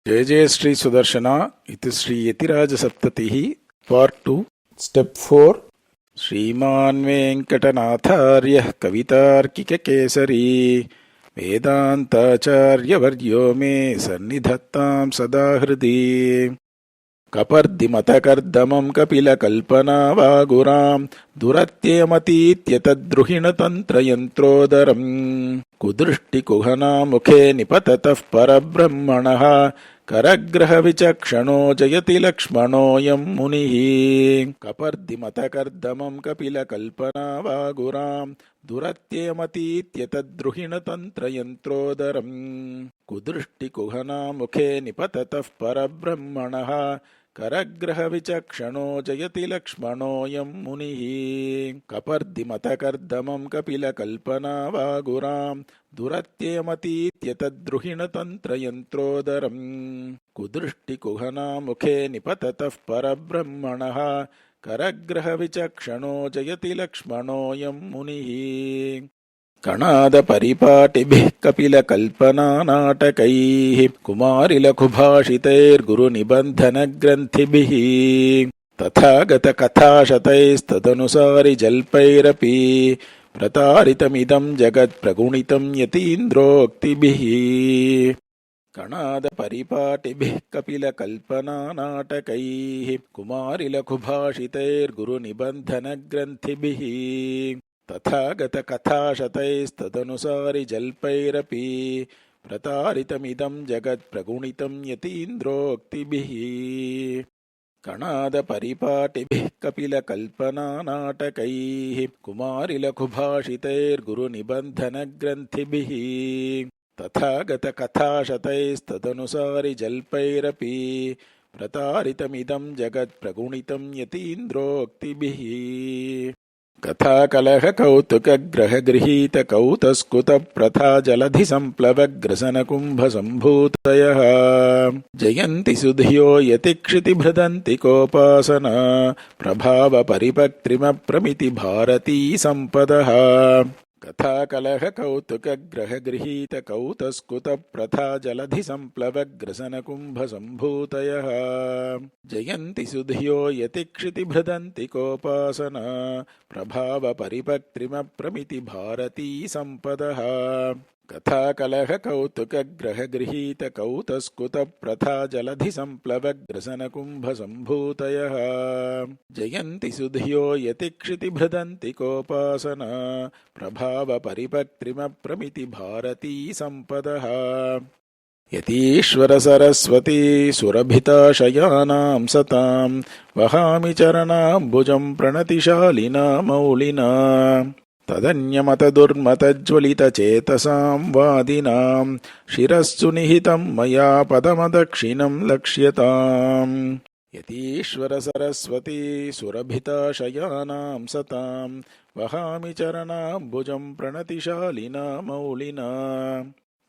जय जय श्री सुदर्शना इति श्री यतिराज सप्ततिः पार्ट 2 स्टेप 4 श्रीमान् वेङ्कटनाथार्यः कवितार्किककेसरी वेदान्ताचार्यवर्यो मे सन्निधत्तां सदा हृदि कपर्दिमतकर्दमं कपिलकल्पनावागुरां दुरत्ययमतीत्यतद्रुहिणतन्त्रयन्त्रोदरम् कुदृष्टिकुहनामुखे निपततः परब्रह्मणः करग्रहविचक्षणो जयति लक्ष्मणोऽयं मुनिः कपर्दिमतकर्दमं कपिलकल्पनावागुरां दुरत्ययमतीत्यतद्रुहिणतन्त्रयन्त्रोदरम् कुदृष्टिकुहनामुखे निपततः परब्रह्मणः करग्रहविचक्षणो जयति लक्ष्मणोऽयं मुनिः कपर्दिमतकर्दमं कपिलकल्पनावागुरां दुरत्ययमतीत्यतद्रुहिणतन्त्रयन्त्रोदरम् कुदृष्टिकुहनामुखे निपततः परब्रह्मणः करग्रहविचक्षणो जयति लक्ष्मणोऽयं मुनिः कणादपरिपाटिभिः कपिलकल्पनानाटकैः कुमारिलघुभाषितैर्गुरुनिबन्धनग्रन्थिभिः तथागतकथाशतैस्तदनुसारिजल्पैरपि प्रतारितमिदं जगत्प्रगुणितं यतीन्द्रोक्तिभिः कणादपरिपाटिभिः कपिलकल्पनानाटकैः कुमारिलघुभाषितैर्गुरुनिबन्धनग्रन्थिभिः तथागतकथाशतैस्तदनुसारिजल्पैरपि प्रतारितमिदं जगत्प्रगुणितं यतीन्द्रोक्तिभिः कणादपरिपाटिभिः कपिलकल्पनानाटकैः कुमारिलघुभाषितैर्गुरुनिबन्धनग्रन्थिभिः तथागतकथाशतैस्तदनुसारिजल्पैरपि प्रतारितमिदं जगत्प्रगुणितं यतीन्द्रोक्तिभिः कथाकलहकौतुकग्रहगृहीतकौतस्कुतप्रथाजलधिसम्प्लवग्रसनकुम्भसम्भूतयः जयन्ति सुधियो यतिक्षितिभृदन्ति कोपासना प्रभावपरिपक्तिमप्रमिति भारती सम्पदः कथाकलहकौतुकग्रहगृहीतकौतस्कुतप्रथाजलधिसम्प्लवग्रसनकुम्भसम्भूतयः जयन्ति सुधियो यतिक्षितिभृदन्ति कोपासना प्रभावपरिपक्तिमप्रमिति भारती सम्पदः कथाकलहकौतुकग्रहगृहीतकौतस्कुतप्रथाजलधिसम्प्लवग्रसनकुम्भसम्भूतयः जयन्ति सुधियो यतिक्षितिभृदन्ति कोपासना प्रभावपरिपक्तिमप्रमिति भारती सम्पदः यतीश्वर सरस्वती सुरभिताशयानां सतां वहामि चरणाम्बुजं प्रणतिशालिना मौलिना तदन्यमतदुर्मतज्वलितचेतसां वादिनां शिरस्सु निहितं मया पदमदक्षिणं लक्ष्यताम् यतीश्वर सरस्वती सुरभिताशयानां सतां वहामि चरणाम्बुजं प्रणतिशालिना मौलिना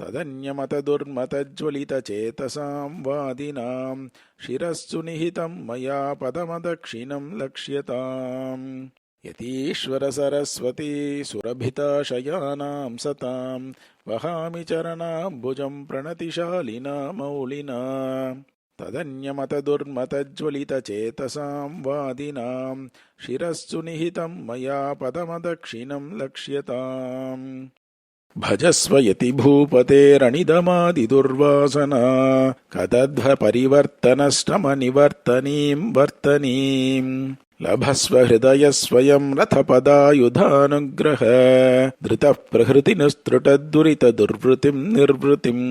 तदन्यमतदुर्मतज्वलितचेतसां वादिनां शिरस्सु निहितं मया पदमदक्षिणं लक्ष्यताम् यतीश्वर सरस्वती सुरभिताशयानां सतां वहामि चरणाम्बुजं प्रणतिशालिना मौलिना तदन्यमतदुर्मतज्वलितचेतसां वादिनां शिरस्सु निहितं मया पदमदक्षिणं लक्ष्यताम् भजस्व यतिभूपतेरनिदमादिदुर्वासना कदध्वपरिवर्तनश्रमनिवर्तनीं वर्तनीं लभस्व हृदयस्वयं रथपदायुधानुग्रह धृतः प्रहृतिनुस्तृटद्दुरितदुर्वृतिं निर्वृतिम्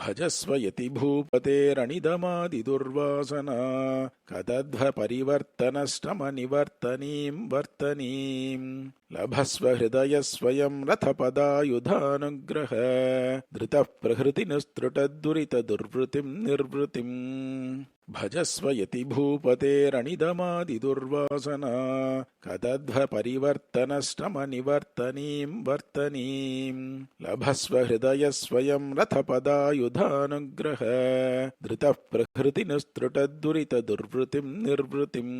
भजस्व यतिभूपतेरनिदमादिदुर्वासना कदध्वपरिवर्तनश्रमनिवर्तनीं वर्तनीं लभस्व हृदयस्वयं रथपदायुधानुग्रह धृतः प्रहृतिनुस्तृटद्दुरितदुर्वृतिं निर्वृतिम् भजस्व यति भूपतेरणिदमादिदुर्वासना कदध्व परिवर्तनश्रमनिवर्तनीं वर्तनीं लभस्व हृदयस्वयं रथपदायुधानुग्रह धृतः प्रहृतिनुस्तृटद्दुरितदुर्वृतिं निर्वृतिम्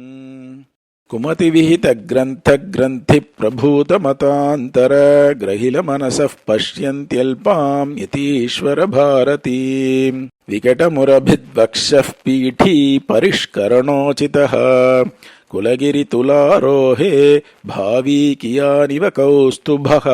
कुमतिविहितग्रन्थग्रन्थिप्रभूतमतान्तर ग्रहिलमनसः पश्यन्त्यल्पां यतीश्वरभारतीं विकटमुरभिद्वक्षः पीठी परिष्करणोचितः कुलगिरितुलारोहे भावी कियानिव कौस्तुभः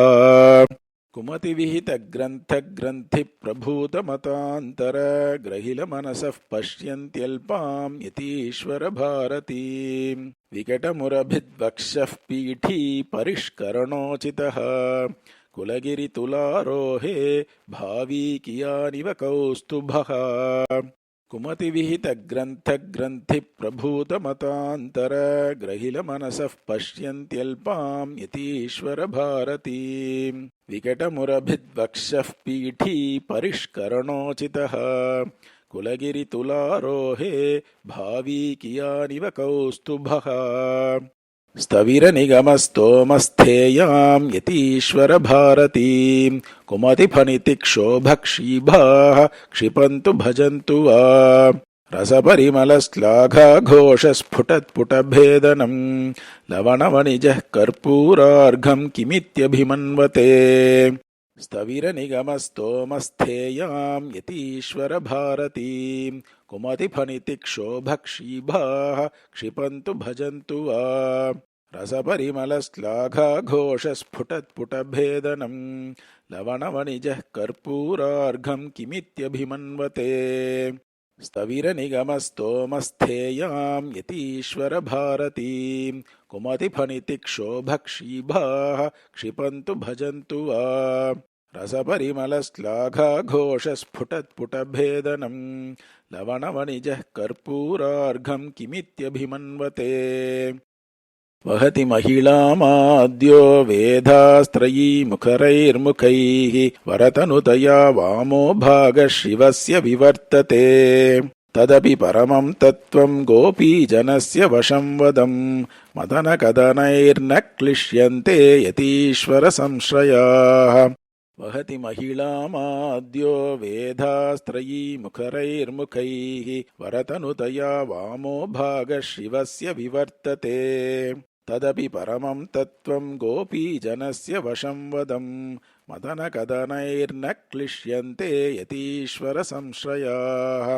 कुमतिविहितग्रन्थग्रन्थिप्रभूतमतान्तर ग्रहिलमनसः पश्यन्त्यल्पां यतीश्वरभारतीं विकटमुरभिद्वक्षः पीठी परिष्करणोचितः कुलगिरितुलारोहे भावी कियानिव कौस्तुभः कुमतिविहितग्रन्थग्रन्थिप्रभूतमतान्तर ग्रहिलमनसः पश्यन्त्यल्पां यतीश्वरभारतीं विकटमुरभिद्वक्षः पीठी परिष्करणोचितः कुलगिरितुलारोहे भावी कियानिव कौस्तुभः स्थविरनिगमस्तोमस्थेयां यतीश्वरभारतीं कुमतिफणितिक्षोभक्षीभाः क्षिपन्तु भजन्तु वा रसपरिमलश्लाघाघोषस्फुटत्पुटभेदनं लवणवणिजः कर्पूरार्घं किमित्यभिमन्वते स्थविरनिगमस्तोमस्थेयां यतीश्वरभारतीं कुमतिफणितिक्षोभक्षीभाः क्षिपन्तु भजन्तु वा रसपरिमलश्लाघाघोषस्फुटत्पुटभेदनं लवणवणिजः कर्पूरार्घं किमित्यभिमन्वते स्थविरनिगमस्तोमस्थेयां यतीश्वरभारतीं कुमतिफणितिक्षोभक्षीभाः क्षिपन्तु भजन्तु वा रसपरिमलश्लाघाघोषस्फुटत्पुटभेदनं लवणवणिजः कर्पूरार्घं किमित्यभिमन्वते वहति महिलामाद्यो वेदास्त्रयी मुखरैर्मुखैः वरतनुतया वामो भागः शिवस्य विवर्तते तदपि परमं तत्त्वं गोपीजनस्य वशं वदं मदनकदनैर्न क्लिश्यन्ते यतीश्वरसंश्रयाः वहति महिलामाद्यो वेदास्त्रयी मुखरैर्मुखैः वरतनुतया वामो भागः शिवस्य विवर्तते तदपि परमं तत्त्वं गोपीजनस्य वशं वदं मदनकदनैर्न क्लिश्यन्ते यतीश्वरसंश्रयाः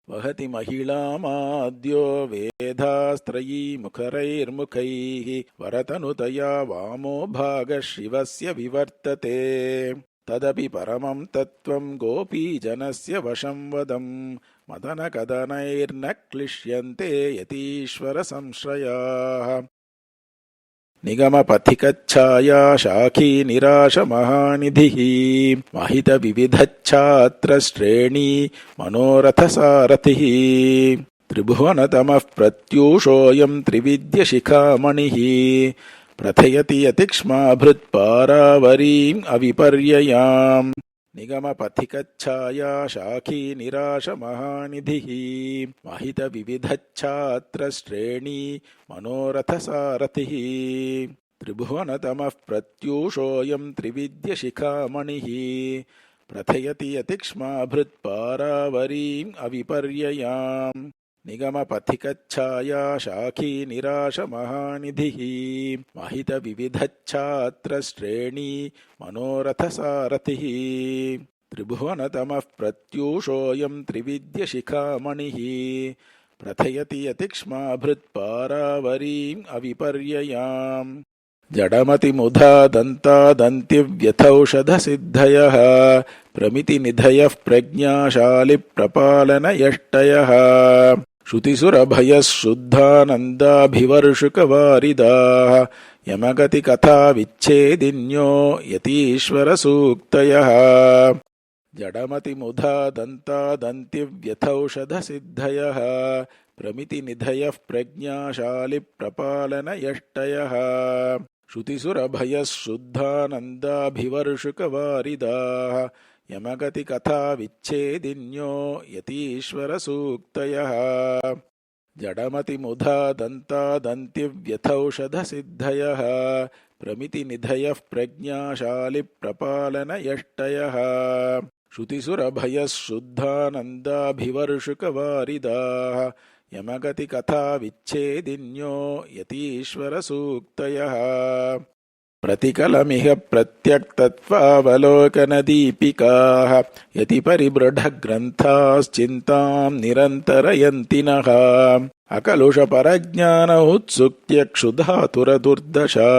वहति महिलामाद्यो वेदास्त्रयी मुखरैर्मुखैः वरतनुतया वामो भागः शिवस्य विवर्तते तदपि परमं तत्त्वं गोपीजनस्य वशं वदं मदनकदनैर्न क्लिश्यन्ते यतीश्वरसंश्रयाः निगमपथिकच्छाया शाखी निराशमहानिधिः महितविविधच्छात्रश्रेणी मनोरथसारथिः त्रिभुवनतमः प्रत्यूषोऽयं त्रिविद्यशिखामणिः प्रथयति यतिक्ष्माभृत्पारावरीम् अविपर्ययाम् निगमपथिकच्छाया शाखी निराशमहानिधिः महितविविधच्छात्रश्रेणी मनोरथसारथिः त्रिभुवनतमः प्रत्यूषोऽयं त्रिविद्यशिखामणिः प्रथयति यतिक्ष्माभृत्पारावरीम् अविपर्ययाम् निगमपथिकच्छाया शाखी निराशमहानिधिः महितविविधच्छात्रश्रेणी मनोरथसारथिः त्रिभुवनतमः प्रत्यूषोऽयं त्रिविद्यशिखामणिः प्रथयति यतिक्ष्माभृत्पारावरीम् अविपर्ययाम् जडमतिमुधा दन्तादन्तिव्यथौषधसिद्धयः प्रमितिनिधयः प्रज्ञाशालिप्रपालनयष्टयः श्रुतिसुरभयः शुद्धानन्दाभिवर्षुकवारिदाः यमगतिकथाविच्छेदिन्यो यतीश्वरसूक्तयः जडमतिमुधा दन्तादन्तिव्यथौषधसिद्धयः प्रमितिनिधयः प्रज्ञाशालिप्रपालनयष्टयः श्रुतिसुरभयः शुद्धानन्दाभिवर्षुकवारिदाः यमगति कथा विच्छेदिन्यो यतीश्वरसूक्तयः जडमतिमुधा दन्तादन्तिव्यथौषधसिद्धयः प्रमितिनिधयः प्रज्ञाशालिप्रपालनयष्टयः श्रुतिसुरभयः शुद्धानन्दाभिवर्षुकवारिदाः यमगति कथा विच्छेदिन्यो यतीश्वरसूक्तयः प्रतिकलमिह प्रत्यक्तत्वावलोकनदीपिकाः यतिपरिबृढग्रन्थाश्चिन्तां निरन्तरयन्तिनः अकलुषपरज्ञान उत्सुक्त्यक्षुधातुरदुर्दशा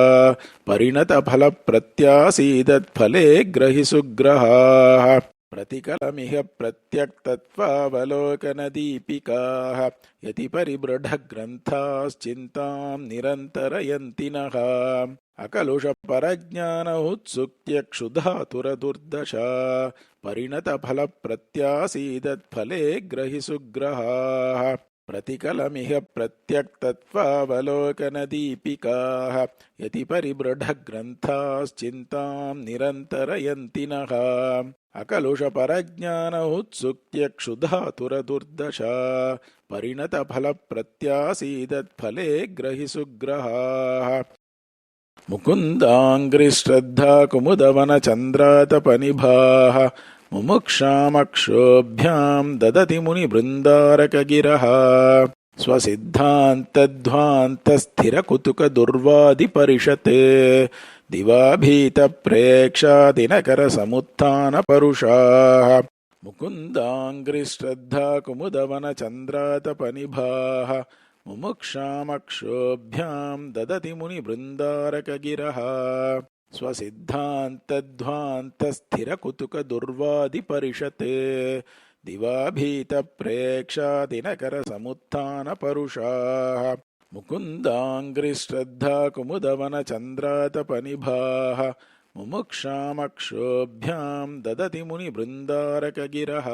परिणतफलप्रत्यासीदत्फले ग्रहिसुग्रहाः प्रतिकलमिह प्रत्यक्तत्वावलोकनदीपिकाः यतिपरिबृढग्रन्थाश्चिन्तां निरन्तरयन्तिनः अकलुषपरज्ञान उत्सुक्त्यक्षुधातुरदुर्दशा परिणतफलप्रत्यासीदत्फले ग्रहिसुग्रहाः प्रतिकलमिह प्रत्यक्तत्वावलोकनदीपिकाः यतिपरिबृढग्रन्थाश्चिन्तां निरन्तरयन्तिनः अकलुषपरज्ञान उत्सुक्त्यक्षुधातुरदुर्दशा परिणतफलप्रत्यासीदत्फले ग्रहिसुग्रहाः मुकुन्दाङ्घ्रिश्रद्धाकुमुदवनचन्द्रातपनिभाः मुमुक्षामक्षोभ्यां ददति मुनिबृन्दारकगिरः स्वसिद्धान्तध्वान्तस्थिरकुतुकदुर्वादिपरिषत् दिवाभीतप्रेक्षादिनकरसमुत्थानपरुषाः मुकुन्दाङ्घ्रिश्रद्धाकुमुदवनचन्द्रातपनिभाः मुमुक्षामक्षोभ्यां ददति मुनिबृन्दारकगिरः स्वसिद्धान्तध्वान्तस्थिरकुतुकदुर्वादिपरिषत् दिवाभीतप्रेक्षादिनकरसमुत्थानपरुषाः मुकुन्दाङ्घ्रिश्रद्धाकुमुदवनचन्द्रातपनिभाः मुमुक्षामक्षोभ्यां ददति मुनिबृन्दारकगिरः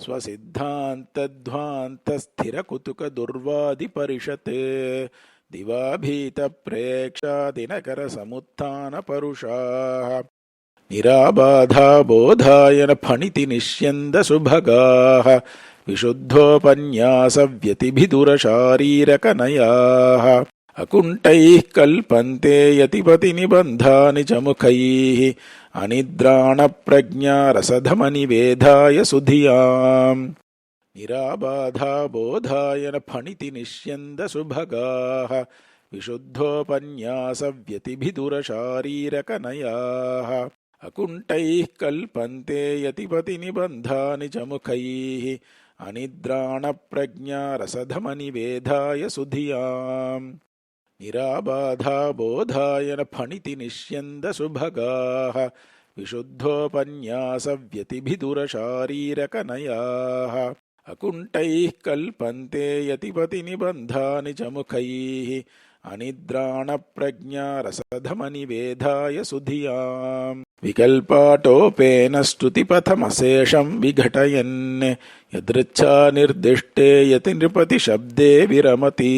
स्वसिद्धान्तध्वान्तस्थिरकुतुकदुर्वादिपरिषत् दिवाभीतप्रेक्षादिनकरसमुत्थानपरुषाः निराबाधाबोधायन फणितिनिष्यन्दसुभगाः विशुद्धोपन्यासव्यतिभिदुरशारीरकनयाः अकुण्ठैः कल्पन्ते यतिपतिनिबन्धानि च मुखैः अनिद्राणप्रज्ञारसधमनिवेधाय सुधियाम् निराबाधाबोधायन फणितिनिष्यन्दसुभगाः विशुद्धोपन्यासव्यतिभिदुरशारीरकनयाः अकुण्ठैः कल्पन्ते यतिपतिनिबन्धानि च मुखैः अनिद्राणप्रज्ञारसधमनिवेधाय सुधियाम् निराबाधाबोधायन फणितिनिष्यन्दसुभगाः विशुद्धोपन्यासव्यतिभिदुरशारीरकनयाः अकुण्ठैः कल्पन्ते यतिपतिनिबन्धानि च मुखैः अनिद्राणप्रज्ञारसधमनिवेधाय सुधियाम् विकल्पाटोपेन स्तुतिपथमशेषं विघटयन् यदृच्छा निर्दिष्टे यतिनृपतिशब्दे विरमति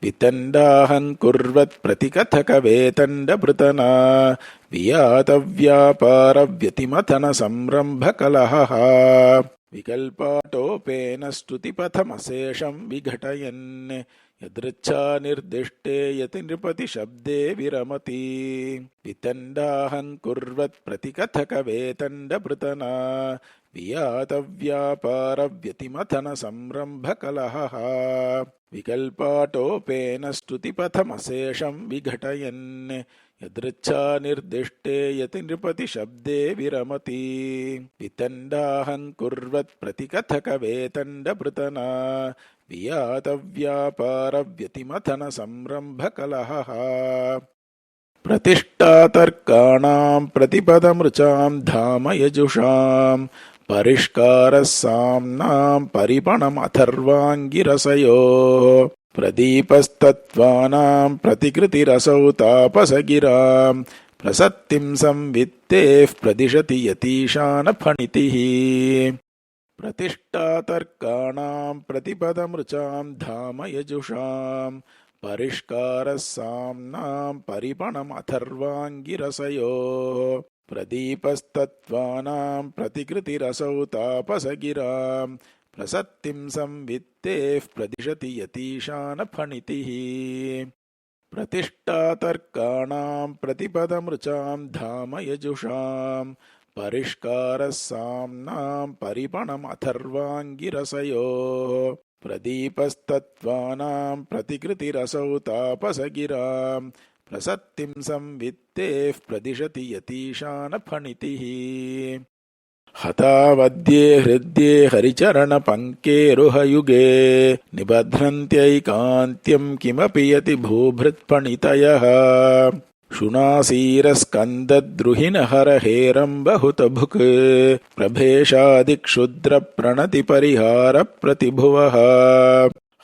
वितण्डाहङ्कुर्वत् प्रतिकथकवेतण्डभृतना वियातव्यापारव्यतिमथनसंरम्भकलहः विकल्पाटोपेन स्तुतिपथमशेषं विघटयन् यदृच्छा निर्दिष्टे यतिनृपतिशब्दे विरमति वितण्डाहङ्कुर्वत् प्रतिकथकवेतण्डभृतना वियातव्यापारव्यतिमथनसंरम्भकलहः विकल्पाटोपेन स्तुतिपथमशेषं विघटयन् यदृच्छा निर्दिष्टे यतिनृपतिशब्दे विरमति वितण्डाहङ्कुर्वत् प्रतिकथकवेतण्डभृतना वियातव्यापारव्यतिमथनसंरम्भकलहः प्रतिष्ठातर्काणां प्रतिपदमृचां धाम यजुषां परिष्कारः साम्नां परिपणमथर्वाङ्गिरसयोः प्रदीपस्तत्त्वानां प्रतिकृतिरसौ तापसगिरां प्रसत्तिं संवित्तेः प्रदिशति यतीशानफणितिः प्रतिष्ठातर्काणां प्रतिपदमृचां धाम यजुषां परिष्कारः साम्नां परिपणमथर्वाङ्गिरसयोः प्रदीपस्तत्त्वानां प्रतिकृतिरसौ तापसगिरां प्रसत्तिं संवित्तेः प्रदिशति यतीशानफणितिः प्रतिष्ठातर्काणां प्रतिपदमृचां धाम यजुषां परिष्कारः साम्नां परिपणमथर्वाङ्गिरसयोः प्रदीपस्तत्त्वानां प्रतिकृतिरसौ तापसगिरां प्रसत्तिं संवित्तेः प्रदिशति यतीशानफणितिः हतावद्ये हृद्ये हरिचरणपङ्केरुहयुगे निबध्नन्त्यैकान्त्यं किमपि यति भूभृत्पणितयः शुनासीरस्कन्दद्रुहिणहरहेरम्बहुतभुक् प्रभेशादिक्षुद्रप्रणतिपरिहारप्रतिभुवः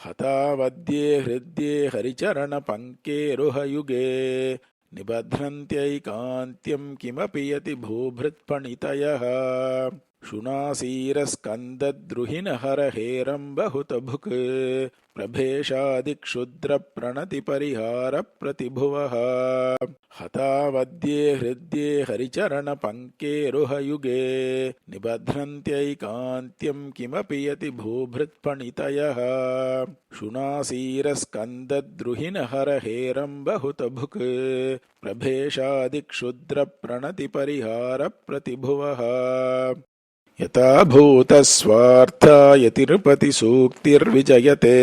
हतावद्ये हृद्ये हरिचरणपङ्केरुहयुगे निबध्नन्त्यैकान्त्यं किमपि यति भूभृत्पणितयः शुनासीरस्कन्दद्रुहिणहरहेरम्बहुतभुक् प्रभेशादिक्षुद्रप्रणतिपरिहारप्रतिभुवः हतावद्ये हृद्ये हरिचरणपङ्केरुहयुगे निबध्नन्त्यैकान्त्यं किमपि यति भूभृत्पणितयः शुनासीरस्कन्दद्रुहिणहरहेरम्बहुतभुक् प्रभेशादिक्षुद्रप्रणतिपरिहारप्रतिभुवः यथा भूतस्वार्था यतिरुपतिसूक्तिर्विजयते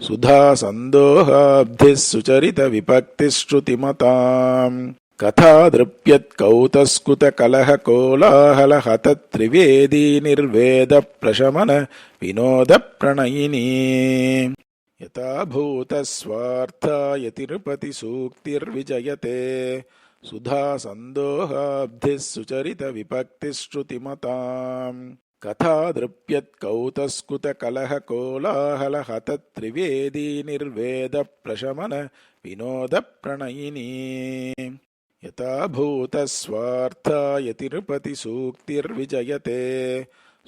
सुधासन्दोहाब्धिः सुचरितविपक्तिश्रुतिमताम् कथादृप्यत्कौतस्कुतकलहकोलाहलहतत्त्रिवेदी निर्वेदप्रशमन विनोदप्रणयिनी यथा भूतस्वार्था यतिरुपतिसूक्तिर्विजयते सुधासन्दोहाब्धिः सुचरितविपक्तिश्रुतिमताम् कथादृप्यत्कौतस्कुतकलहकोलाहलहतत्त्रिवेदी निर्वेदप्रशमन विनोदप्रणयिनी यथा भूतस्वार्था यतिरुपतिसूक्तिर्विजयते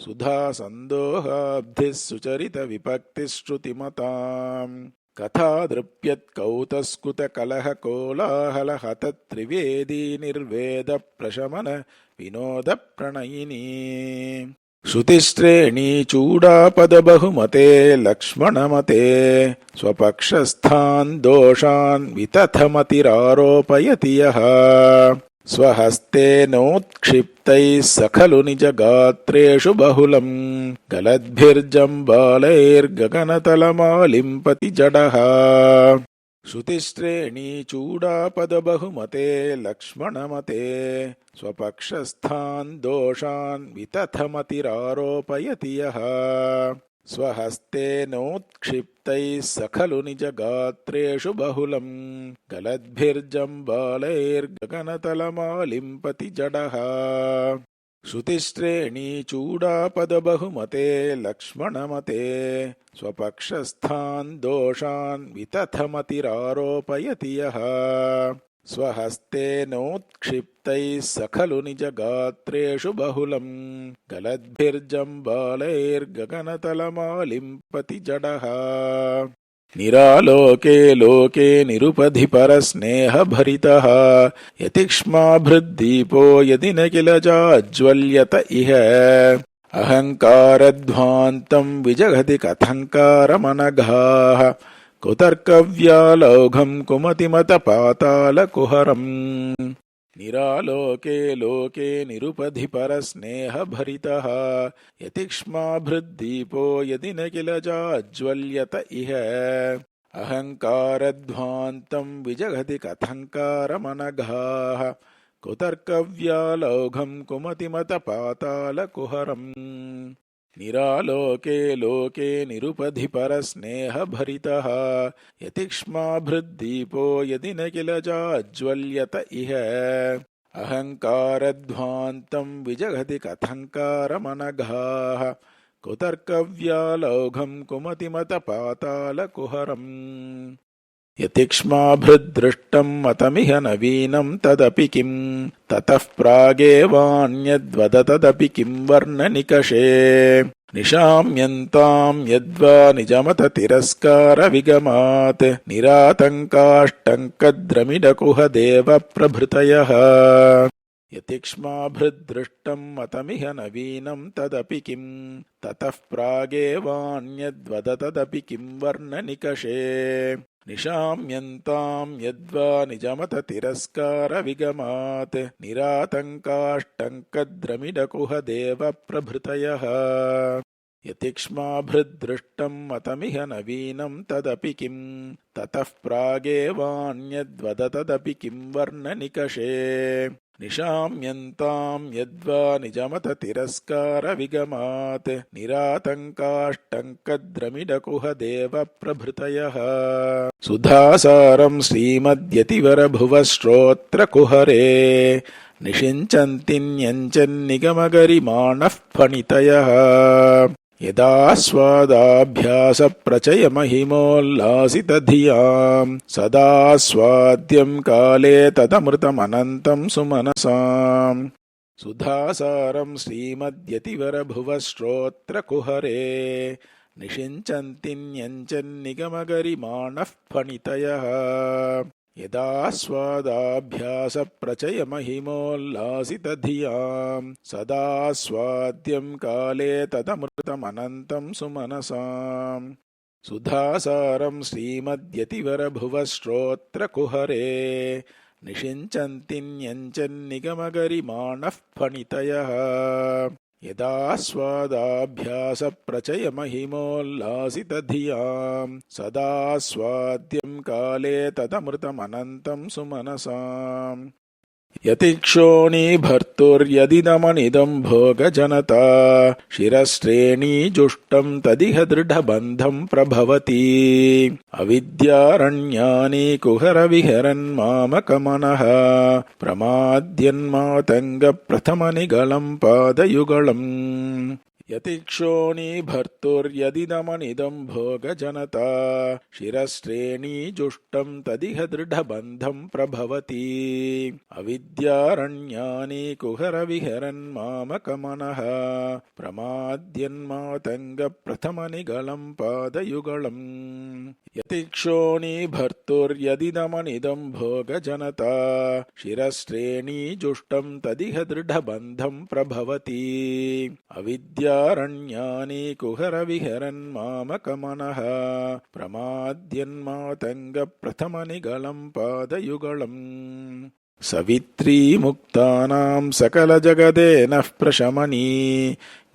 सुधासन्दोहाब्धिः सुचरितविपक्तिश्रुतिमताम् कथादृप्यत्कौतस्कुतकलहकोलाहलहतत्त्रिवेदी निर्वेदप्रशमन विनोदप्रणयिनी श्रुतिश्रेणीचूडापदबहुमते लक्ष्मणमते स्वपक्षस्थान् दोषान् वितथमतिरारोपयति यः स्वहस्तेनोत्क्षिप्तैः स खलु निजगात्रेषु बहुलम् गलद्भिर्जम्बालैर्गगनतलमालिम्पति जडः श्रुतिश्रेणीचूडापदबहुमते लक्ष्मणमते स्वपक्षस्थान् दोषान् वितथमतिरारोपयति यः स्वहस्तेनोत्क्षिप्तैः स खलु निजगात्रेषु बहुलम् गलद्भिर्जम्बालैर्गगनतलमालिम्पति जडः श्रुतिश्रेणीचूडापदबहुमते लक्ष्मणमते स्वपक्षस्थान् दोषान् वितथमतिरारोपयति यः स्वहस्तेनोत्क्षिप्तैः स खलु निजगात्रेषु बहुलम् गलद्भिर्जम्बालैर्गगनतलमालिम्पति जडः निरालोके लोके निरुपधिपरस्नेहभरितः यतीक्ष्माभृद्दीपो यदि न किल जाज्वल्यत इह अहङ्कारध्वान्तं विजघति कथङ्कारमनघाः कुतर्कव्यालौघं कुमतिमतपातालकुहरम् निरालोके लोके निरुपधिपरस्नेहभरितः यतीक्ष्माभृद्दीपो यदि न किल जाज्वल्यत इह अहङ्कारध्वान्तं विजघति कथङ्कारमनघाः कुतर्कव्यालौघं कुमतिमतपातालकुहरम् निरालोके लोके निरुपधिपरस्नेहभरितः यतीक्ष्माभृद्दीपो यदि न किल जाज्वल्यत इह अहङ्कारध्वान्तं विजघति कथङ्कारमनघाः कुतर्कव्यालौघं कुमतिमतपातालकुहरम् यतीक्ष्माभृद्दृष्टं मतमिह नवीनं तदपि किं ततः प्रागेवान्यद्वद तदपि किं वर्णनिकषे निशाम्यन्तां यद्वा निजमत तिरस्कारविगमात् निरातङ्काष्टङ्कद्रमिडकुह देवप्रभृतयः यतिक्ष्माभृद्दृष्टं मतमिह नवीनं तदपि किं ततः प्रागेवान्यद्वदतदपि किं वर्णनिकषे निशाम्यन्तां यद्वा निजमततिरस्कारविगमात् निरातङ्काष्टङ्कद्रमिडकुहदेवप्रभृतयः यतिक्ष्माभृद्दृष्टं मतमिह नवीनं तदपि किं ततः प्रागेवान्यद्वदतदपि किं वर्णनिकषे निशाम्यन्तां यद्वा निजमततिरस्कारविगमात् निरातङ्काष्टङ्कद्रमिडकुहदेवप्रभृतयः सुधासारं श्रीमद्यतिवरभुवश्रोत्रकुहरे निषिञ्चन्तिन्यञ्चन्निगमगरिमाणः फणितयः यदास्वादाभ्यासप्रचयमहिमोल्लासितधियां सदास्वाद्यं काले तदमृतमनन्तं सुमनसाम् सुधासारं श्रीमद्यतिवरभुवश्रोत्रकुहरे निषिञ्चन्तिन्यञ्चन्निगमगरिमाणः फणितयः यदास्वादाभ्यासप्रचयमहिमोल्लासितधियां सदास्वाद्यं काले तदमृतमनन्तं सुमनसाम् सुधासारं श्रीमद्यतिवरभुवश्रोत्रकुहरे निषिञ्चन्तिन्यञ्चन्निगमगरिमाणः फणितयः यदास्वादाभ्यासप्रचयमहिमोल्लासितधियां सदास्वाद्यं काले तदमृतमनन्तं सुमनसाम् यतिक्षोणीभर्तुर्यदिदमनिदं भोगजनता शिरश्रेणीजुष्टं तदिह दृढबन्धं प्रभवति अविद्यारण्यानि कुहरविहरन्मामकमनः प्रमाद्यन्मातङ्गप्रथमनिगलं पादयुगलम् यतिक्षोणीभर्तुर्यदिदमनिदं भोगजनता शिरश्रेणीजुष्टं तदिह दृढबन्धं प्रभवति अविद्यारण्यानि कुहरविहरन्मामकमनः प्रमाद्यन्मातङ्गप्रथमनिगलं पादयुगलम् यतिक्षोणीभर्तुर्यदिदमनिदं भोगजनता शिरश्रेणीजुष्टं तदिह दृढबन्धं प्रभवति अविद्यारण्यानि कुहरविहरन्मामकमनः प्रमाद्यन्मातङ्गप्रथमनिगलं पादयुगलम् सवित्रीमुक्तानां सकलजगदेनः प्रशमनी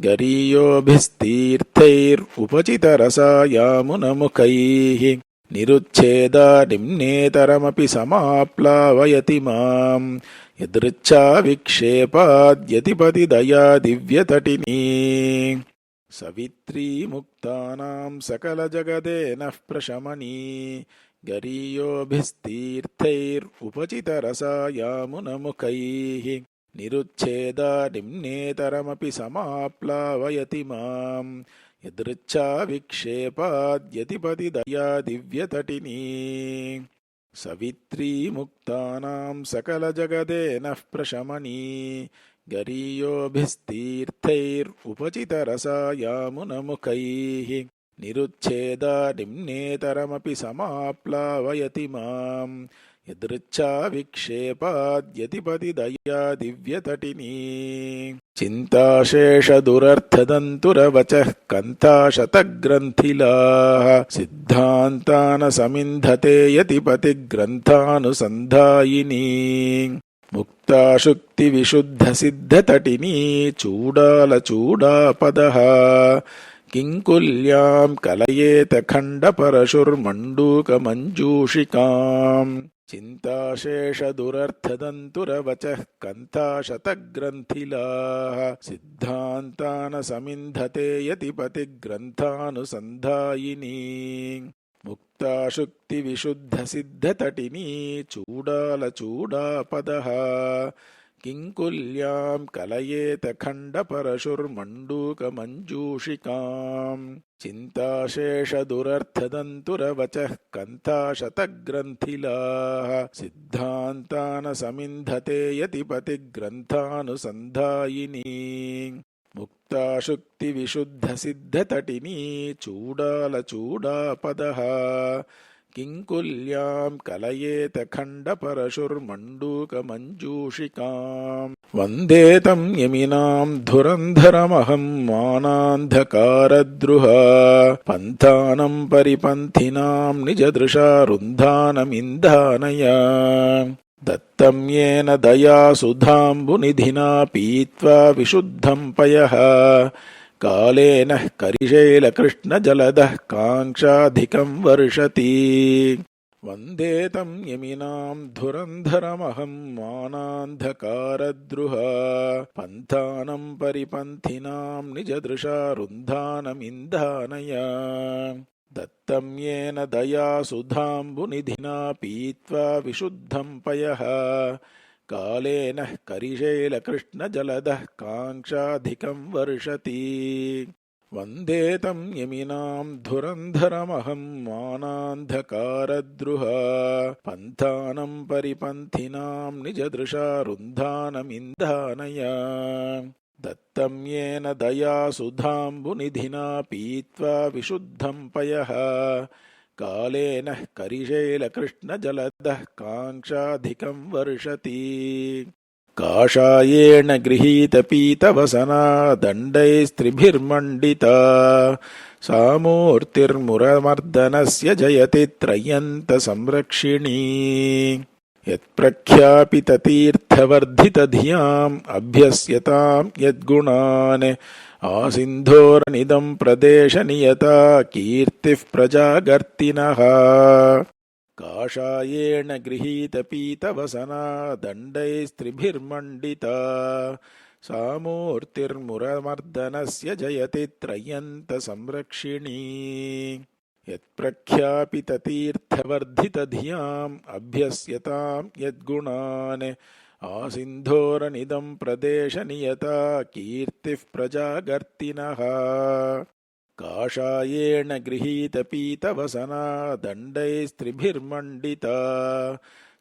गरीयोभिस्तीर्थैरुपचितरसायामुनमुखैः निरुच्छेदानिम्नेतरमपि समाप्लावयति माम् यदृच्छाविक्षेपाद्यतिपतिदया दिव्यतटिनी सवित्रीमुक्तानां सकलजगदेनः प्रशमनी गरीयोभिस्तीर्थैरुपचितरसायामुनमुखैः निरुच्छेदानिम्नेतरमपि समाप्लावयति माम् यदृच्छाविक्षेपाद्यतिपतिदया दिव्यतटिनी सवित्रीमुक्तानां सकलजगदेनः प्रशमनी गरीयोभिस्तीर्थैरुपचितरसायामुनमुखैः निरुच्छेदानिम्नेतरमपि समाप्लावयति माम् यदृच्छाविक्षेपाद्यतिपतिदया दिव्यतटिनी चिन्ताशेषदुरर्थदन्तुरवचः कन्थाशतग्रन्थिलाः सिद्धान्तानसमिन्धते यतिपतिग्रन्थानुसन्धायिनी मुक्ताशुक्तिविशुद्धसिद्धतटिनी चूडालचूडापदः किङ्कुल्यां कलयेत खण्डपरशुर्मण्डूकमञ्जूषिकाम् चिन्ताशेषदुरर्थदन्तुरवचः कन्थाशतग्रन्थिलाः सिद्धान्तानसमिन्धते यतिपतिग्रन्थानुसन्धायिनी मुक्ताशुक्तिविशुद्धसिद्धतटिनी चूडालचूडापदः किङ्कुल्यां कलयेत खण्डपरशुर्मण्डूकमञ्जूषिकाम् चिन्ताशेषदुरर्थदन्तुरवचः कन्थाशतग्रन्थिलाः सिद्धान्तानसमिन्धते यतिपतिग्रन्थानुसन्धायिनी मुक्ताशुक्तिविशुद्धसिद्धतटिनी चूडालचूडापदः किङ्कुल्यां कलयेत खण्डपरशुर्मण्डूकमञ्जूषिकाम् वन्दे तं यमिनां धुरन्धरमहं मानान्धकारद्रुह पन्थानं परिपन्थिनां निजदृशा रुन्धानमिन्धानय दत्तं येन दया सुधाम्बुनिधिना पीत्वा विशुद्धं पयः कालेन करिशैलकृष्णजलदः काङ्क्षाधिकं वर्षति वन्दे तं यमिनां धुरन्धरमहं मानान्धकारद्रुह पन्थानं परिपन्थिनां निजदृशा रुन्धानमिन्धानय दत्तं येन दया सुधाम्बुनिधिना पीत्वा विशुद्धं पयः कालेन करिशैलकृष्णजलदः काङ्क्षाधिकं वर्षति वन्दे तं यमिनां धुरन्धरमहं मानान्धकारद्रुह पन्थानं परिपन्थिनां निजदृशा रुन्धानमिन्धानय दत्तं येन दया सुधाम्बुनिधिना पीत्वा विशुद्धं पयः कालेन करिशैलकृष्णजलदः काङ्क्षाधिकं वर्षति काषायेण गृहीतपीतवसना दण्डैस्त्रिभिर्मण्डिता सा मूर्तिर्मुरमर्दनस्य जयति त्रय्यन्तसंरक्षिणी यत्प्रख्यापिततीर्थवर्धितधियाम् अभ्यस्यतां यद्गुणान् आसिन्धोरनिदं प्रदेशनियता कीर्तिः प्रजागर्तिनः काषायेण गृहीतपीतवसना दण्डैस्त्रिभिर्मण्डिता सा मूर्तिर्मुरमर्दनस्य जयति त्रय्यन्तसंरक्षिणी यत्प्रख्यापिततीर्थवर्धितधियाम् अभ्यस्यतां यद्गुणान् आसिन्धोरनिदं प्रदेशनियता कीर्तिः प्रजागर्तिनः काषायेण गृहीतपीतवसना दण्डैस्त्रिभिर्मण्डिता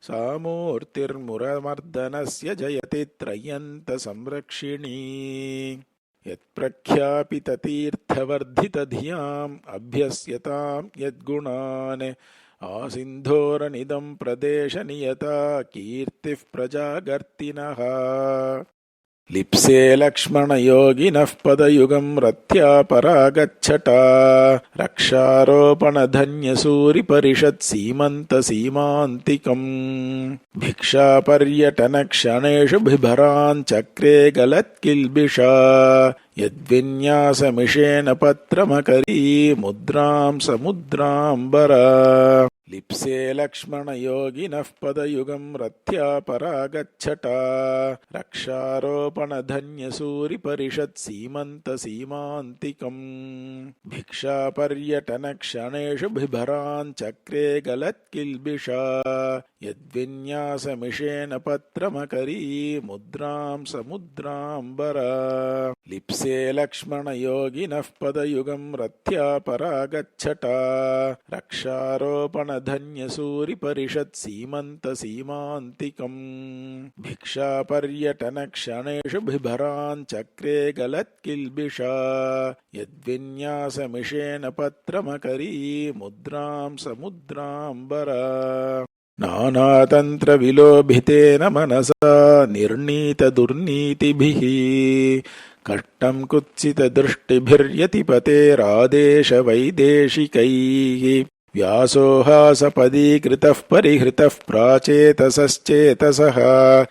सा मूर्तिर्मुरमर्दनस्य जयति त्रय्यन्तसंरक्षिणी यत्प्रख्यापिततीर्थवर्धितधियाम् अभ्यस्यतां यद्गुणान् आसिन्धोरनिदं प्रदेशनियता कीर्तिः प्रजागर्तिनः लिप्से लक्ष्मणयोगिनः पदयुगं रत्या परागच्छटा रक्षारोपणधन्यसूरिपरिषत्सीमन्तसीमान्तिकम् भिक्षापर्यटनक्षणेषु बिभराञ्चक्रे गलत्किल्बिषा यद्विन्यासमिषेण पत्रमकरी मुद्रां समुद्राम्बरा लिप्से लक्ष्मणयोगिनः पदयुगं रथ्या परागच्छटा रक्षारोपणधन्यसूरिपरिषत्सीमन्तसीमान्तिकम् भिक्षापर्यटनक्षणेषु बिभराञ्चक्रे गलत्किल्बिषा यद्विन्यासमिषेण पत्रमकरी मुद्रां समुद्राम्बरा लिप्से लक्ष्मणयोगिनः पदयुगं रथ्या परागच्छटा रक्षारोपणधन्यसूरिपरिषत्सीमन्तसीमान्तिकम् भिक्षापर्यटनक्षणेषु बिभराञ्चक्रे गलत्किल्बिषा यद्विन्यासमिषेण पत्रमकरी मुद्रां समुद्राम्बरा नानातन्त्रविलोभितेन मनसा निर्णीतदुर्नीतिभिः कष्टं कुत्सितदृष्टिभिर्यतिपतेरादेशवैदेशिकैः व्यासोहासपदीकृतः परिहृतः प्राचेतसश्चेतसः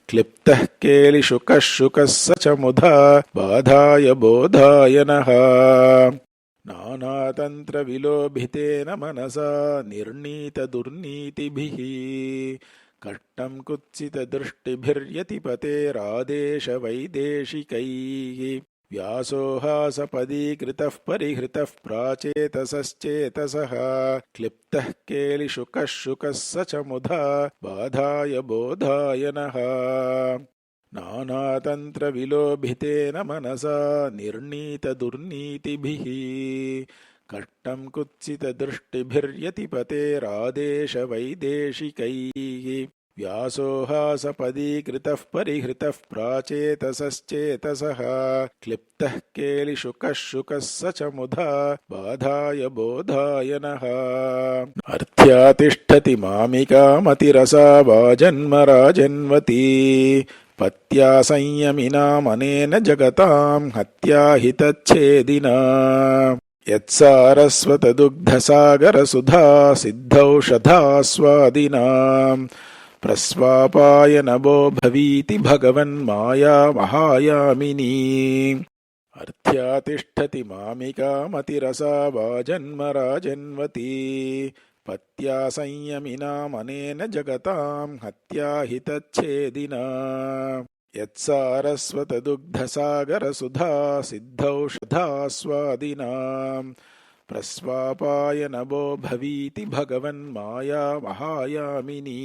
क्लिप्तः केलिशुकः शुकः स च मुधा बाधाय बोधाय नः नानातन्त्रविलोभितेन मनसा निर्णीतदुर्नीतिभिः कष्टं कुत्सितदृष्टिभिर्यतिपतेरादेशवैदेशिकैः व्यासोहासपदीकृतः परिहृतः प्राचेतसश्चेतसः क्लिप्तः केलिशुकः शुकः स च मुधा बाधाय बोधाय नः नानातन्त्रविलोभितेन मनसा निर्णीतदुर्नीतिभिः कष्टं कुत्सितदृष्टिभिर्यतिपतेरादेशवैदेशिकैः व्यासोहासपदीकृतः परिहृतः प्राचेतसश्चेतसः क्लिप्तः केलिशुकः शुकः स च मुधा बाधाय बोधाय नः अर्थ्यातिष्ठति मामिकामतिरसा वाजन्मराजन्वती पत्या संयमिनामनेन जगतां हत्या हि तच्छेदिना यत्सारस्वतदुग्धसागरसुधा सिद्धौषधास्वादिनां प्रस्वापाय नभो भवीति भगवन्माया महायामिनी अर्थ्या तिष्ठति मामिका मतिरसा वाजन्मराजन्वती पत्या संयमिनामनेन जगतां हत्या हि तच्छेदिना यत्सारस्वतदुग्धसागरसुधा सिद्धौषधास्वादिनां प्रस्वापाय नभो भवीति भगवन्माया महायामिनी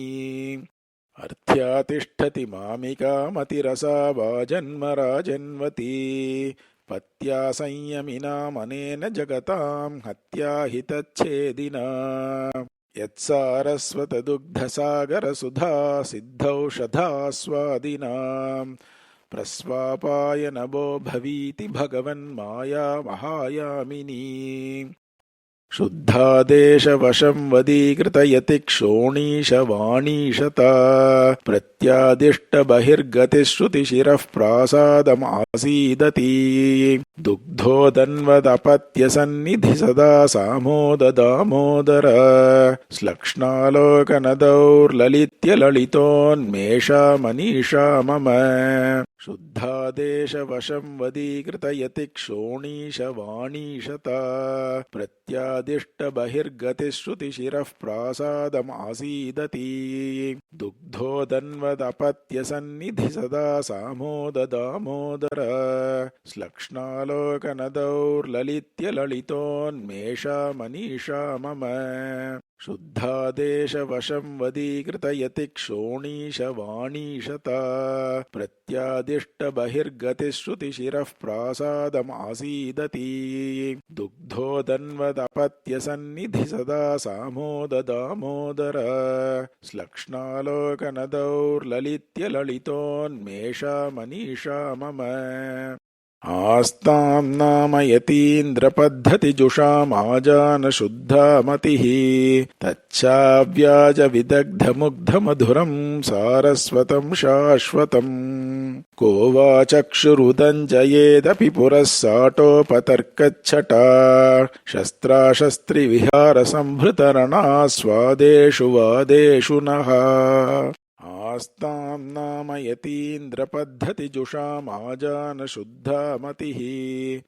अर्थ्या तिष्ठति मामिका मतिरसा वाजन्मराजन्वती पत्या संयमिनामनेन जगतां हत्या हि तच्छेदिना यत्सारस्वतदुग्धसागरसुधा सिद्धौषधास्वादिनां प्रस्वापाय नभो भवीति भगवन्माया महायामिनी शुद्धादेशवशं वदीकृतयतिक्षोणीशवाणीशता प्रत्यादिष्टबहिर्गतिश्रुतिशिरः प्रासादमासीदति दुग्धोदन्वदपत्यसन्निधि सदा सामोददामोदर श्लक्ष्णालोकनदौर्ललित्यललितोन्मेषा मनीषा मम शुद्धादेशवशं वदीकृतयतिक्षोणीशवाणीशता प्रत्यादिष्टबहिर्गतिश्रुतिशिरः प्रासादमासीदति दुग्धोदन्वदपत्यसन्निधि सदा सामोददामोदर श्लक्ष्णालोकनदौर्ललित्यललितोन्मेषा मनीषा मम शुद्धादेशवशं वदीकृतयतिक्षोणीशवाणीशता प्रत्यादिष्टबहिर्गतिश्रुतिशिरः प्रासादमासीदति दुग्धोदन्वदपत्यसन्निधि सदा सामोददामोदर श्लक्ष्णालोकनदौर्ललित्यललितोन्मेषा मनीषा मम आस्तां नाम यतीन्द्रपद्धतिजुषामाजानशुद्धा मतिः तच्चाव्याजविदग्धमुग्धमधुरं सारस्वतं शाश्वतम् को वा चक्षुरुदञ्जयेदपि पुरः साटोपतर्कच्छटा शस्त्राशस्त्रिविहारसंभृतरणास्वादेषु वादेषु नः आस्तां नाम यतीन्द्रपद्धतिजुषामाजानशुद्धा मतिः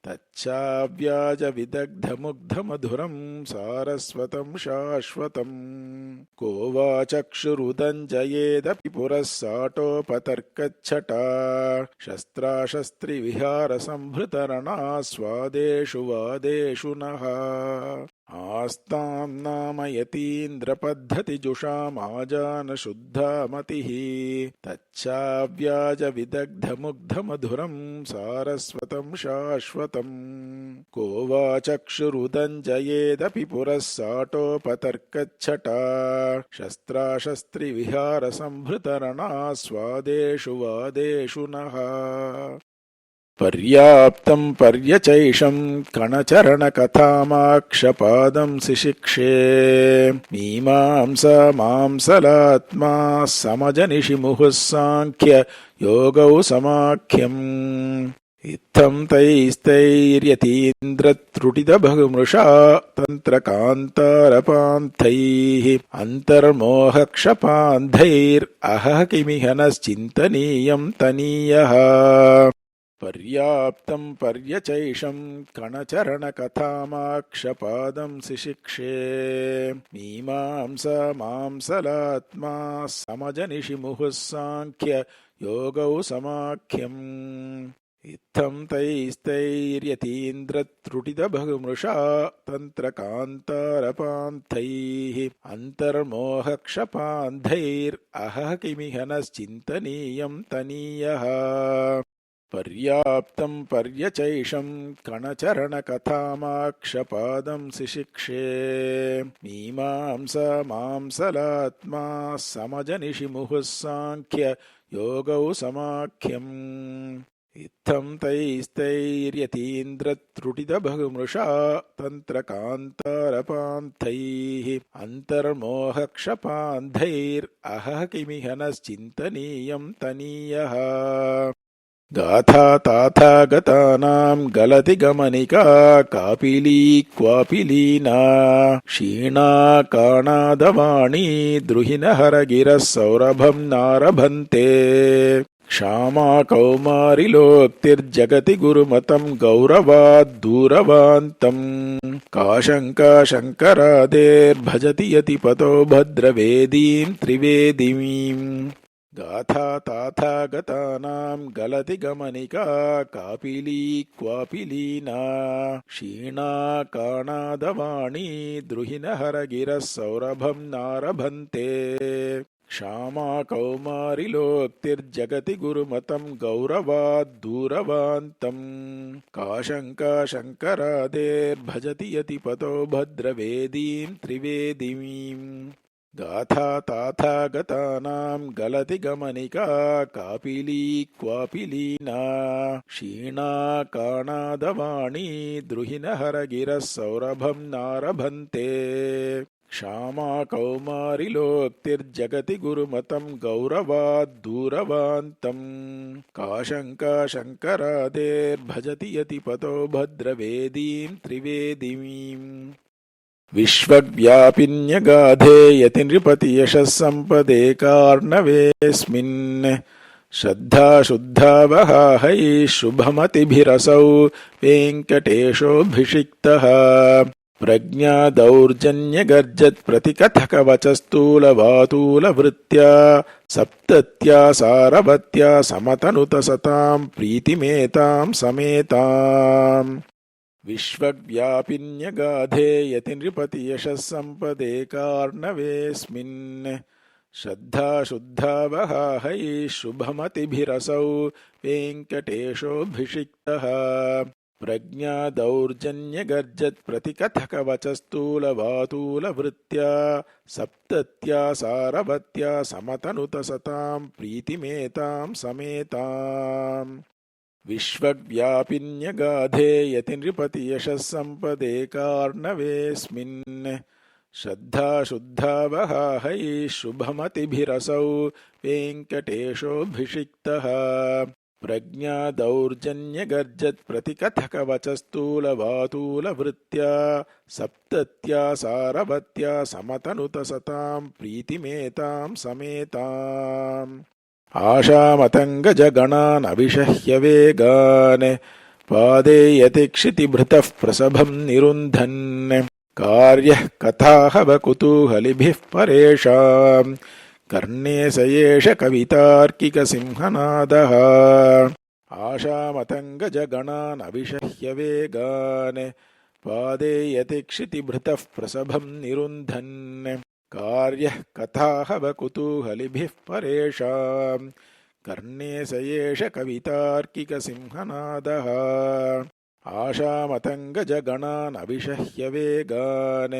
तच्चाव्याजविदग्धमुग्धमधुरं सारस्वतं शाश्वतम् को वा चक्षुरुदञ्जयेदपि पुरः साटोपतर्कच्छटा शस्त्राशस्त्रिविहारसंभृतरणास्वादेषु वादेषु नः आस्तां नाम यतीन्द्रपद्धतिजुषामाजानशुद्धा मतिः तच्चाव्याजविदग्धमुग्धमधुरं सारस्वतं शाश्वतम् को वा चक्षुरुदञ्जयेदपि पुरः साटोपतर्कच्छटा शस्त्राशस्त्रिविहारसंभृतरणास्वादेषु वादेषु नः पर्याप्तं पर्यचैषं कणचरणकथामाक्षपादं सिशिक्षे मीमांसा मांसलात्मा समजनिषिमुहुः साङ्ख्य योगौ समाख्यम् इत्थं तैस्तैर्यतीन्द्रत्रुटितभगमृषा तन्त्रकान्तारपान्थैः अन्तर्मोहक्षपान्धैरहः किमिह नश्चिन्तनीयं तनीयः पर्याप्तं पर्यचैषं कणचरणकथामाक्षपादं सिशिक्षे मीमांसा मांसलात्मा समजनिषिमुहुः साङ्ख्य योगौ समाख्यम् इत्थं तैस्तैर्यतीन्द्रत्रुटितभगमृषा तन्त्रकान्तारपान्थैः अन्तर्मोहक्षपान्धैरहः किमिह नश्चिन्तनीयं तनीयः पर्याप्तं पर्यचैषं कणचरणकथामाक्षपादं सिशिक्षे मीमांसा मांसलात्मा समजनिषिमुहुः साङ्ख्य योगौ समाख्यम् इत्थं तैस्तैर्यतीन्द्रत्रुटितभगमृषा तन्त्रकान्तारपान्थैः अन्तर्मोहक्षपान्धैरहः किमिह नश्चिन्तनीयं तनीयः गाथा ताथा गतानां गलति गमनिका कापिली क्वापि लीना क्षीणा काणादवाणी द्रुहिणहरगिरः सौरभं नारभन्ते क्षामा कौमारिलोक्तिर्जगति गुरुमतं गौरवाद्दूरवान्तम् काशङ्का शङ्करादेर्भजति यतिपतो भद्रवेदीं त्रिवेदीम् गाथा ताथा गतानां गलति गमनिका कापिली क्वापि लीना क्षीणा काणादवाणी द्रुहिणहरगिरः सौरभं नारभन्ते क्षामा कौमारिलोक्तिर्जगति गुरुमतं गौरवाद्दूरवान्तम् काशङ्का शङ्करादेर्भजति यतिपतो भद्रवेदीं त्रिवेदीम् गाथा ताथा गतानां गलति गमनिका कापिली क्वापि लीना क्षीणा काणादवाणी द्रुहिणहरगिरः सौरभं नारभन्ते क्षामा कौमारिलोक्तिर्जगति गुरुमतं गौरवाद्दूरवान्तम् काशङ्का शङ्करादेर्भजति यतिपतो भद्रवेदीं त्रिवेदीम् विश्वव्यापिन्यगाधे यति नृपति यशः सम्पदे कार्णवेऽस्मिन् श्रद्धा शुद्धावहाहैः शुभमतिभिरसौ वेङ्कटेशोऽभिषिक्तः प्रज्ञा दौर्जन्यगर्जत्प्रतिकथकवचस्तूलवातूलवृत्त्या सप्तत्या सारवत्या समतनुतसतां प्रीतिमेतां समेताम् विश्वव्यापिन्यगाधे यति नृपति यशः सम्पदे कार्णवेऽस्मिन् श्रद्धा शुद्धावहाहैः शुभमतिभिरसौ वेङ्कटेशोऽभिषिक्तः प्रज्ञा दौर्जन्यगर्जत्प्रतिकथकवचस्तूलवातूलवृत्त्या सप्तत्या सारवत्या समतनुतसतां प्रीतिमेतां समेताम् विश्वव्यापिन्यगाधे यति नृपति यशः सम्पदे कार्णवेऽस्मिन् श्रद्धा शुद्धावहाहैः शुभमतिभिरसौ वेङ्कटेशोऽभिषिक्तः प्रज्ञा दौर्जन्यगर्जत्प्रतिकथकवचस्तूलवातूलवृत्त्या सप्तत्या सारवत्या समतनुतसतां प्रीतिमेतां समेताम् आशामतङ्गजगणान् अविशह्य वेगान् पादे यतिक्षितिभृतः प्रसभं निरुन्धन् कार्यः कथाहव कुतूहलिभिः परेषां कर्णे स एष कवितार्किकसिंहनादः आशामतङ्गजगणान् अविशह्य वेगान् पादे यतिक्षितिभृतः प्रसभं निरुन्धन् कार्यः कथाहव कुतूहलिभिः परेषां कर्णे स एष कवितार्किकसिंहनादः आशामतङ्गजगणान् अविशह्य वेगान्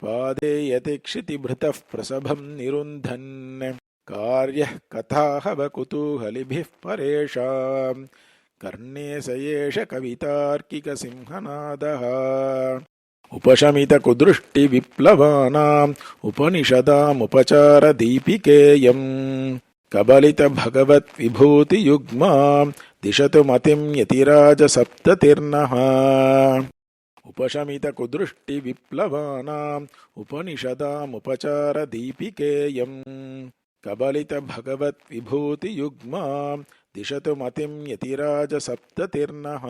पादे यतिक्षितिभृतः प्रसभं निरुन्धन् कार्यः कथाहव कुतूहलिभिः परेषां कर्णे स एष कवितार्किकसिंहनादः उपशमितकुदृष्टिविप्लवानाम् उपनिषदामुपचारदीपिकेयम् कबलितभगवद्विभूतियुग्मां दिशतु मतिं यतिराजसप्ततिर्नः उपशमितकुदृष्टिविप्लवानाम् उपनिषदामुपचारदीपिकेयम् कबलितभगवद्विभूतियुग्मां दिशतु मतिं यतिराजसप्ततिर्नः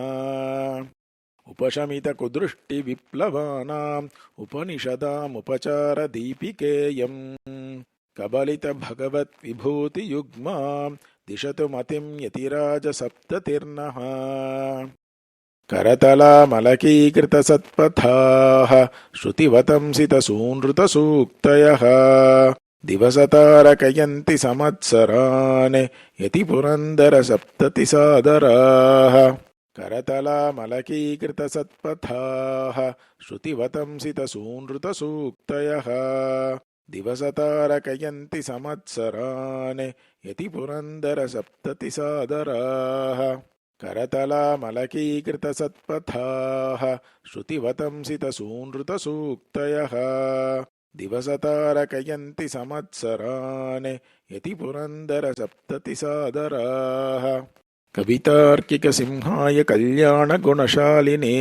उपशमितकुदृष्टिविप्लवानाम् उपनिषदामुपचारदीपिकेयम् कबलितभगवद्विभूतियुग्मां दिशतु मतिं यतिराजसप्ततिर्नः करतलामलकीकृतसत्पथाः श्रुतिवतंसितसूनृतसूक्तयः दिवसतारकयन्ति संवत्सरान् यतिपुरन्दरसप्ततिसादराः करतलामलकीकृतसत्पथाः श्रुतिवतंसितसूनृतसूक्तयः दिवसतारकयन्ति संवत्सरान् यतिपुरन्दरसप्ततिसादराः करतलामलकीकृतसत्पथाः श्रुतिवतंसितसूनृतसूक्तयः दिवसतारकयन्ति संवत्सरान् यति पुरन्दरसप्ततिसादराः कवितार्किकसिंहाय कल्याणगुणशालिने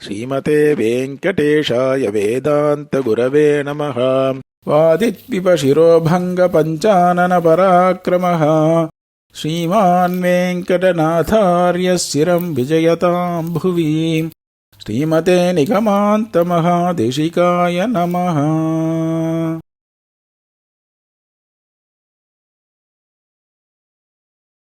श्रीमते वेङ्कटेशाय वेदान्तगुरवे नमः वादित्विपशिरोभङ्गपञ्चाननपराक्रमः श्रीमान् वेङ्कटनाथार्यः शिरं विजयतां भुवि श्रीमते निगमान्तमहादेशिकाय नमः।